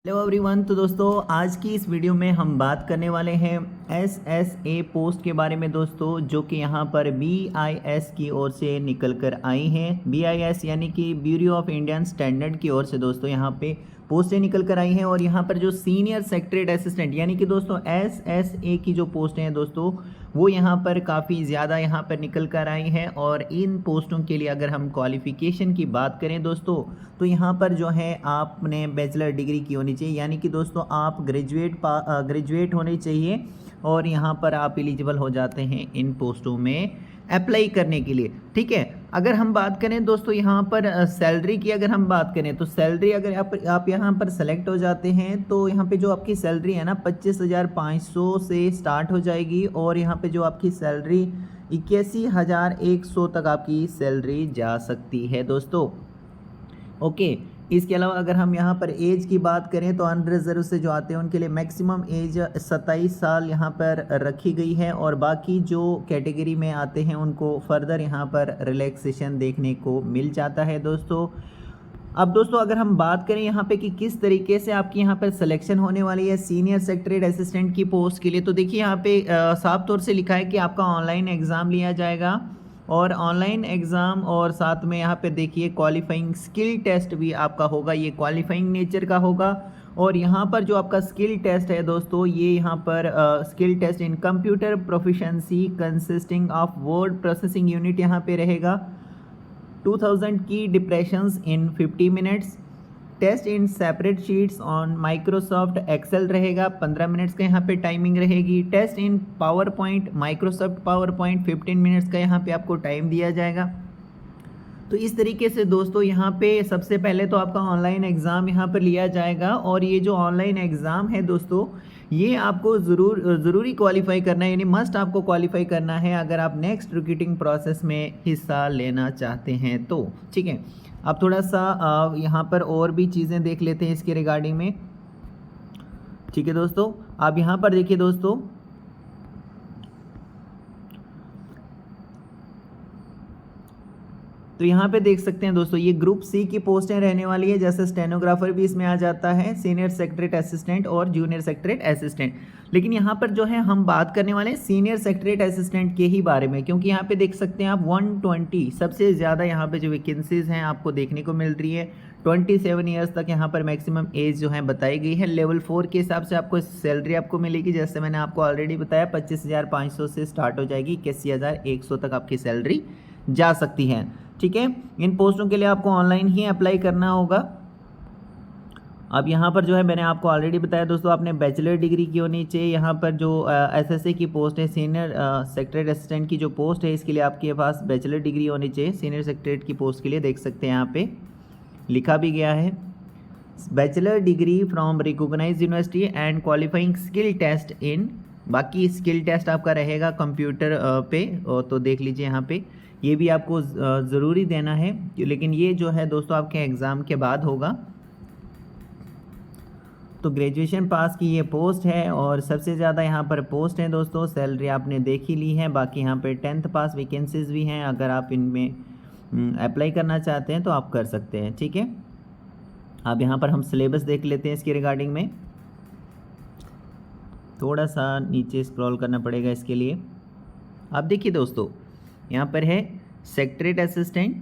Hello everyone. तो दोस्तों आज की इस वीडियो में हम बात करने वाले हैं SSA पोस्ट के बारे में दोस्तों, जो कि यहाँ पर BIS की ओर से निकल कर आई हैं। BIS यानी कि ब्यूरो ऑफ इंडियन स्टैंडर्ड की ओर से दोस्तों यहाँ पे पोस्टें निकल कर आई हैं। और यहाँ पर जो सीनियर सेक्रेटरीट असिस्टेंट यानी कि दोस्तों SSA की जो पोस्टें हैं दोस्तों, वो यहाँ पर काफ़ी ज़्यादा यहाँ पर निकल कर आई हैं। और इन पोस्टों के लिए अगर हम क्वालिफ़िकेशन की बात करें दोस्तों, तो यहाँ पर जो है आपने बैचलर डिग्री की होनी चाहिए, यानी कि दोस्तों आप ग्रेजुएट होने चाहिए। और यहाँ पर आप एलिजिबल हो जाते हैं इन पोस्टों में अप्लाई करने के लिए। ठीक है, अगर हम बात करें दोस्तों यहाँ पर सैलरी की, अगर हम बात करें तो सैलरी अगर आप यहाँ पर सेलेक्ट हो जाते हैं तो यहाँ पे जो आपकी सैलरी है ना 25,500 से स्टार्ट हो जाएगी। और यहाँ पे जो आपकी सैलरी 81,100 तक आपकी सैलरी जा सकती है दोस्तों। ओके, इसके अलावा अगर हम यहाँ पर एज की बात करें तो अनरिजर्व से जो आते हैं उनके लिए मैक्सिमम एज 27 साल यहाँ पर रखी गई है। और बाकी जो कैटेगरी में आते हैं उनको फर्दर यहाँ पर रिलैक्सेशन देखने को मिल जाता है दोस्तों। अब दोस्तों अगर हम बात करें यहाँ पे कि किस तरीके से आपकी यहाँ पर सिलेक्शन होने वाली है सीनियर सेक्रेटरीट असिस्टेंट की पोस्ट के लिए, तो देखिए यहाँ पे साफ तौर से लिखा है कि आपका ऑनलाइन एग्ज़ाम लिया जाएगा। और ऑनलाइन एग्ज़ाम और साथ में यहाँ पे देखिए क्वालिफाइंग स्किल टेस्ट भी आपका होगा, ये क्वालिफाइंग नेचर का होगा। और यहाँ पर जो आपका स्किल टेस्ट है दोस्तों, ये यहाँ पर skill test in computer proficiency consisting of word processing unit यहाँ पे रहेगा। 2000 की depressions in 50 minutes. Test in separate sheets on Microsoft Excel रहेगा, 15 मिनट्स का यहाँ पे टाइमिंग रहेगी। Test in PowerPoint Microsoft PowerPoint 15 minutes का यहाँ पे आपको टाइम दिया जाएगा। तो इस तरीके से दोस्तों यहाँ पे सबसे पहले तो आपका ऑनलाइन एग्ज़ाम यहाँ पर लिया जाएगा। और ये जो ऑनलाइन एग्ज़ाम है दोस्तों, ये आपको ज़रूरी क्वालिफाई करना है, यानी मस्ट आपको क्वालिफाई करना है अगर आप नेक्स्ट रिक्रूटिंग प्रोसेस में हिस्सा लेना चाहते हैं तो। ठीक है, अब थोड़ा सा यहाँ पर और भी चीज़ें देख लेते हैं इसके रिगार्डिंग में। ठीक है दोस्तों, आप यहाँ पर देखिए दोस्तों, तो यहाँ पे देख सकते हैं दोस्तों ये ग्रुप सी की पोस्टें रहने वाली है। जैसे स्टेनोग्राफर भी इसमें आ जाता है, सीनियर सेक्रेटरीट असिस्टेंट और जूनियर सेक्रेटरीट असिस्टेंट। लेकिन यहाँ पर जो है हम बात करने वाले हैं सीनियर सेक्रेटरीट असिस्टेंट के ही बारे में, क्योंकि यहाँ पे देख सकते हैं आप 120 सबसे ज़्यादा यहाँ पे जो वैकेंसीज़ हैं आपको देखने को मिल रही है। 27 ईयर्स तक यहाँ पर मैक्सिमम एज जो है बताई गई है। लेवल 4 के हिसाब से आपको सैलरी आपको मिलेगी, जैसे मैंने आपको ऑलरेडी बताया 25,500 से स्टार्ट हो जाएगी, 81,100 तक आपकी सैलरी जा सकती है। ठीक है, इन पोस्टों के लिए आपको ऑनलाइन ही अप्लाई करना होगा। अब यहाँ पर जो है मैंने आपको ऑलरेडी बताया दोस्तों, आपने बैचलर डिग्री की होनी चाहिए। यहाँ पर जो SSA की पोस्ट है सीनियर सेक्रेटरी असिस्टेंट की जो पोस्ट है, इसके लिए आपके पास बैचलर डिग्री होनी चाहिए। सीनियर सेक्रेटरीट की पोस्ट के लिए देख सकते हैं यहाँ पे लिखा भी गया है, bachelor degree from recognised university and qualifying skill test in. बाकी स्किल टेस्ट आपका रहेगा कंप्यूटर पे, तो देख लीजिए यहाँ पे ये भी आपको ज़रूरी देना है, लेकिन ये जो है दोस्तों आपके एग्ज़ाम के बाद होगा। तो ग्रेजुएशन पास की ये पोस्ट है और सबसे ज़्यादा यहाँ पर पोस्ट है दोस्तों। सैलरी आपने देख ही ली है, बाकी यहाँ पे 10th पास वैकेंसीज़ भी हैं। अगर आप इनमें अप्लाई करना चाहते हैं तो आप कर सकते हैं। ठीक है, अब यहाँ पर हम सिलेबस देख लेते हैं इसके रिगार्डिंग में। थोड़ा सा नीचे स्क्रॉल करना पड़ेगा इसके लिए। अब देखिए दोस्तों, यहाँ पर है secretariat assistant,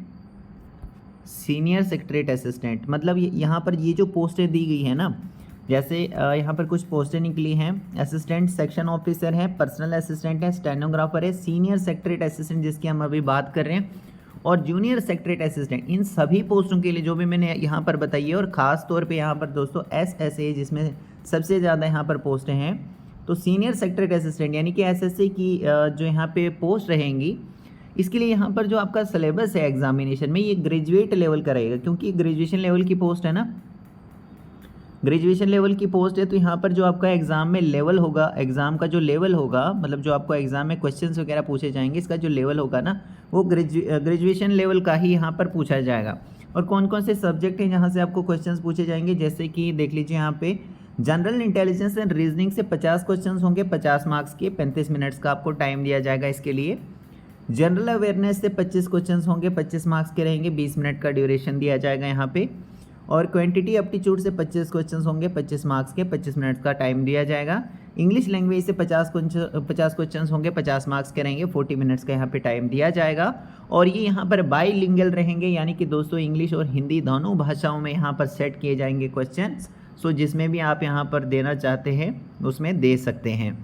senior secretariat assistant, मतलब यहाँ पर ये जो पोस्टें दी गई है ना, जैसे यहाँ पर कुछ पोस्टें निकली हैं। असिस्टेंट सेक्शन ऑफिसर है, पर्सनल असिस्टेंट है, स्टेनोग्राफर है, सीनियर सेक्रेटरीट असिस्टेंट जिसकी हम अभी बात कर रहे हैं, और जूनियर सेक्रेटरीट असिस्टेंट। इन सभी पोस्टों के लिए जो भी मैंने यहाँ पर बताई है, और ख़ास तौर पे यहाँ पर दोस्तों SSA जिसमें सबसे ज़्यादा यहाँ पर पोस्टें हैं, तो सीनियर सेक्रेटरीट असिस्टेंट यानी कि SSA की जो यहाँ पे पोस्ट रहेंगी, इसके लिए यहाँ पर जो आपका सिलेबस है एग्जामिनेशन में, ये ग्रेजुएट लेवल का रहेगा, क्योंकि ग्रेजुएशन लेवल की पोस्ट है ना, ग्रेजुएशन लेवल की पोस्ट है। तो यहाँ पर जो आपका एग्ज़ाम में लेवल होगा, एग्ज़ाम का जो लेवल होगा, मतलब जो आपको एग्ज़ाम में क्वेश्चंस वगैरह पूछे जाएंगे, इसका जो लेवल होगा ना, वो ग्रेजुएशन लेवल का ही यहाँ पर पूछा जाएगा। और कौन कौन से सब्जेक्ट हैं जहाँ से आपको क्वेश्चंस पूछे जाएंगे, जैसे कि देख लीजिए यहाँ पे जनरल इंटेलिजेंस एंड रीजनिंग से 50 क्वेश्चंस होंगे, 50 मार्क्स के, 35 मिनट्स का आपको टाइम दिया जाएगा इसके लिए। जनरल अवेयरनेस से 25 क्वेश्चंस होंगे, 25 मार्क्स के रहेंगे, 20 मिनट का ड्यूरेशन दिया जाएगा यहाँ पे। और क्वांटिटी एप्टीट्यूड से 25 क्वेश्चंस होंगे, 25 मार्क्स के, 25 मिनट्स का टाइम दिया जाएगा। इंग्लिश लैंग्वेज से 50 क्वेश्चंस होंगे, 50 मार्क्स के रहेंगे, 40 मिनट्स का यहाँ पे टाइम दिया जाएगा। और ये यहाँ पर बाईलिंगुअल रहेंगे, यानी कि दोस्तों इंग्लिश और हिंदी दोनों भाषाओं में यहाँ पर सेट किए जाएंगे क्वेश्चंस। सो जिसमें भी आप यहाँ पर देना चाहते हैं उसमें दे सकते हैं।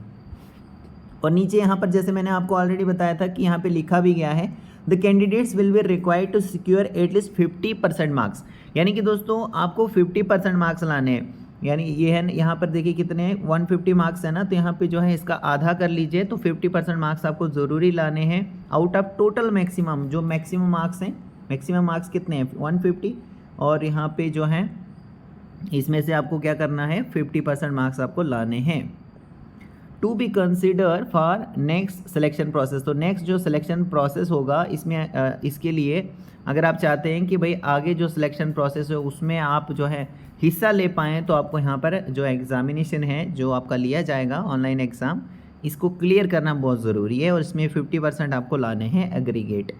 और नीचे यहाँ पर जैसे मैंने आपको ऑलरेडी बताया था कि यहाँ पे लिखा भी गया है, the candidates will be required to secure at least 50% marks, यानी कि दोस्तों आपको 50% मार्क्स लाने हैं। यानी ये है यहाँ पर देखिए कितने 150 मार्क्स है ना, तो यहाँ पे जो है इसका आधा कर लीजिए, तो 50% मार्क्स आपको ज़रूरी लाने हैं आउट ऑफ टोटल मैक्सिमम, जो मैक्सिमम मार्क्स हैं। मैक्सिमम मार्क्स कितने हैं 150, और यहाँ पे जो है इसमें से आपको क्या करना है 50% मार्क्स आपको लाने हैं। To be consider for next selection process, तो नेक्स्ट जो सिलेक्शन प्रोसेस होगा इसमें इसके लिए अगर आप चाहते हैं कि भाई आगे जो सिलेक्शन प्रोसेस है उसमें आप जो है हिस्सा ले पाएँ, तो आपको यहाँ पर जो एग्ज़ामिनेशन है जो आपका लिया जाएगा ऑनलाइन एग्ज़ाम, इसको क्लियर करना बहुत ज़रूरी है, और इसमें 50% आपको लाने हैं एग्रीगेट।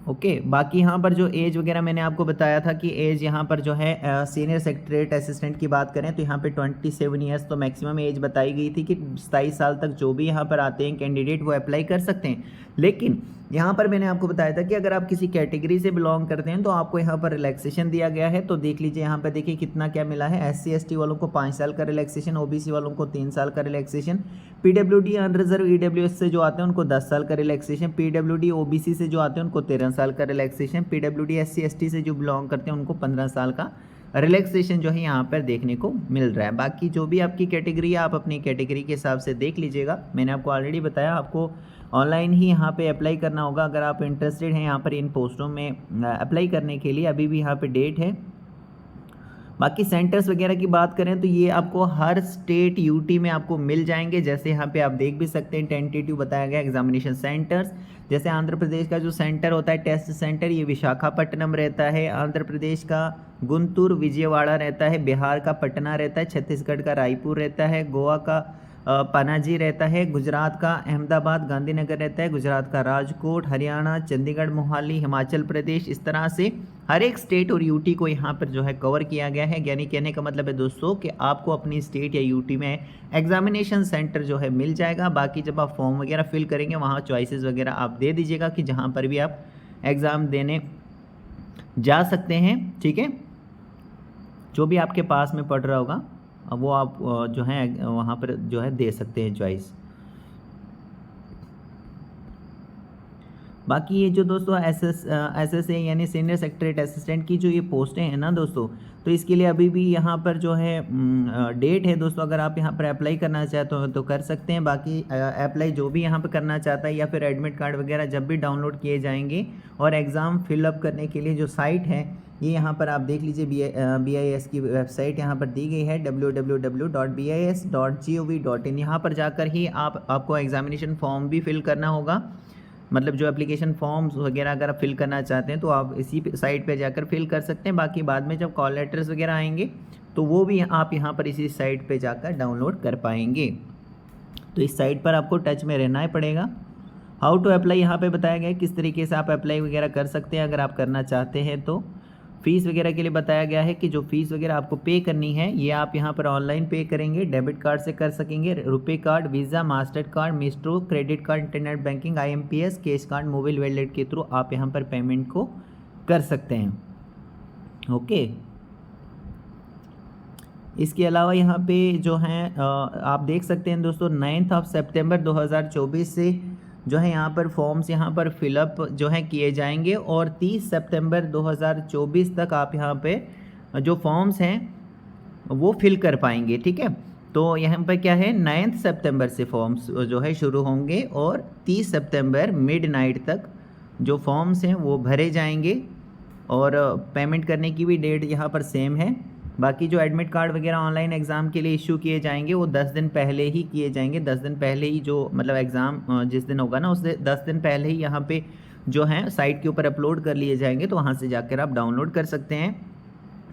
ओके बाकी यहाँ पर जो एज वगैरह मैंने आपको बताया था कि एज यहाँ पर जो है सीनियर सेक्रेटरीट असिस्टेंट की बात करें तो यहाँ पे 27 ईयर्स तो मैक्सिमम एज बताई गई थी कि 27 साल तक जो भी यहाँ पर आते हैं कैंडिडेट वो अप्लाई कर सकते हैं। लेकिन यहाँ पर मैंने आपको बताया था कि अगर आप किसी कैटेगरी से बिलोंग करते हैं तो आपको यहाँ पर रिलैक्सेशन दिया गया है। तो देख लीजिए यहाँ पर देखिए कितना क्या मिला है, SC/ST वालों को 5 साल का रिलैक्सेशन, OBC वालों को 3 साल का रिलैक्सेशन, PWD अनरिजर्व EWS से जो आते हैं उनको 10 साल का रिलैक्सेशन, PWD OBC से जो आते हैं उनको 13 साल का रिलैक्सेशन, PWD SC/ST से जो बिलोंग करते हैं उनको 15 साल का रिलैक्सेशन जो है यहाँ पर देखने को मिल रहा है। बाकी जो भी आपकी कैटेगरी है आप अपनी कैटेगरी के हिसाब से देख लीजिएगा। मैंने आपको ऑलरेडी बताया आपको ऑनलाइन ही यहाँ पे अप्लाई करना होगा। अगर आप इंटरेस्टेड हैं यहाँ पर इन पोस्टों में अप्लाई करने के लिए, अभी भी यहाँ पे डेट है। बाकी सेंटर्स वगैरह की बात करें तो ये आपको हर स्टेट यूटी में आपको मिल जाएंगे। जैसे यहाँ पे आप देख भी सकते हैं टेंटेटिव बताया गया एग्जामिनेशन सेंटर्स। जैसे आंध्र प्रदेश का जो सेंटर होता है टेस्ट सेंटर ये विशाखापट्टनम रहता है, आंध्र प्रदेश का गुंटूर विजयवाड़ा रहता है, बिहार का पटना रहता है, छत्तीसगढ़ का रायपुर रहता है, गोवा का पनाजी रहता है, गुजरात का अहमदाबाद गांधीनगर रहता है, गुजरात का राजकोट, हरियाणा चंडीगढ़ मोहाली, हिमाचल प्रदेश, इस तरह से हर एक स्टेट और यूटी को यहाँ पर जो है कवर किया गया है। यानी कहने का मतलब है दोस्तों कि आपको अपनी स्टेट या यूटी में एग्जामिनेशन सेंटर जो है मिल जाएगा। बाकी जब आप फॉर्म वगैरह फिल करेंगे वहाँ चॉइसेस वगैरह आप दे दीजिएगा कि जहाँ पर भी आप एग्ज़ाम देने जा सकते हैं। ठीक है, जो भी आपके पास में पढ़ रहा होगा अब वो आप जो है वहाँ पर जो है दे सकते हैं चॉइस। बाकी ये जो दोस्तों SSA यानी सीनियर सेक्रेटरीट असिस्टेंट की जो ये पोस्टें हैं ना दोस्तों, तो इसके लिए अभी भी यहाँ पर जो है डेट है दोस्तों। अगर आप यहाँ पर अप्लाई करना चाहते हो तो कर सकते हैं। बाकी अप्लाई जो भी यहाँ पर करना चाहता है या फिर एडमिट कार्ड वगैरह जब भी डाउनलोड किए जाएंगे और एग्ज़ाम फिलअप करने के लिए जो साइट है ये यहाँ पर आप देख लीजिए BIS की वेबसाइट यहाँ पर दी गई है www.bis.gov.in। यहाँ पर जाकर ही आपको एग्जामिनेशन फॉर्म भी फिल करना होगा। मतलब जो एप्लीकेशन फॉर्म्स वगैरह अगर आप फिल करना चाहते हैं तो आप इसी साइट पे जाकर फिल कर सकते हैं। बाकी बाद में जब कॉल लेटर्स वगैरह आएंगे तो वो भी आप यहाँ पर इसी साइट पे जाकर डाउनलोड कर पाएंगे। तो इस साइट पर आपको टच में रहना ही पड़ेगा। हाउ टू अप्लाई यहाँ पे बताया गया है किस तरीके से आप अप्लाई वगैरह कर सकते हैं अगर आप करना चाहते हैं तो। फ़ीस वगैरह के लिए बताया गया है कि जो फ़ीस वगैरह आपको पे करनी है ये आप यहाँ पर ऑनलाइन पे करेंगे, डेबिट कार्ड से कर सकेंगे, रुपए card, visa, master card, Maestro, credit card, internet banking, IMPS, cash card, mobile wallet के थ्रू आप यहाँ पर पेमेंट को कर सकते हैं। ओके, इसके अलावा यहाँ पे जो है आप देख सकते हैं दोस्तों 9 सितंबर 2024 से जो है यहाँ पर फॉर्म्स यहाँ पर फिलअप जो है किए जाएंगे और 30 सितंबर 2024 तक आप यहाँ पे जो फॉर्म्स हैं वो फिल कर पाएंगे। ठीक है, तो यहाँ पर क्या है 9 सितंबर से फॉर्म्स जो है शुरू होंगे और 30 सितंबर मिडनाइट तक जो फॉर्म्स हैं वो भरे जाएंगे और पेमेंट करने की भी डेट यहाँ पर सेम है। बाकी जो एडमिट कार्ड वगैरह ऑनलाइन एग्ज़ाम के लिए इशू किए जाएंगे वो 10 दिन पहले ही किए जाएंगे। 10 दिन पहले ही जो मतलब एग्ज़ाम जिस दिन होगा ना उससे 10 दिन पहले ही यहाँ पे जो है साइट के ऊपर अपलोड कर लिए जाएंगे, तो वहाँ से जाकर आप डाउनलोड कर सकते हैं।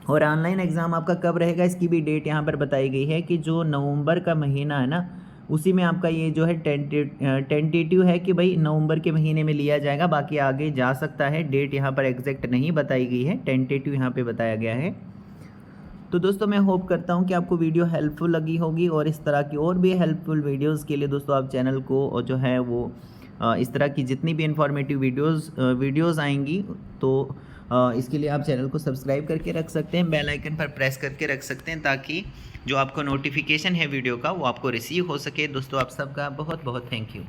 और ऑनलाइन एग्ज़ाम आपका कब रहेगा इसकी भी डेट यहाँ पर बताई गई है कि जो नवंबर का महीना है ना उसी में आपका ये जो है टेंटेटिव है कि भाई नवंबर के महीने में लिया जाएगा, बाकी आगे जा सकता है। डेट यहाँ पर एग्जैक्ट नहीं बताई गई है, टेंटेटिव यहाँ पे बताया गया है। तो दोस्तों मैं होप करता हूँ कि आपको वीडियो हेल्पफुल लगी होगी, और इस तरह की और भी हेल्पफुल वीडियोस के लिए दोस्तों आप चैनल को जो है वो इस तरह की जितनी भी इंफॉर्मेटिव वीडियोस आएंगी तो इसके लिए आप चैनल को सब्सक्राइब करके रख सकते हैं, बेल आइकन पर प्रेस करके रख सकते हैं, ताकि जो आपको नोटिफिकेशन है वीडियो का वो आपको रिसीव हो सके। दोस्तों आप सबका बहुत बहुत थैंक यू।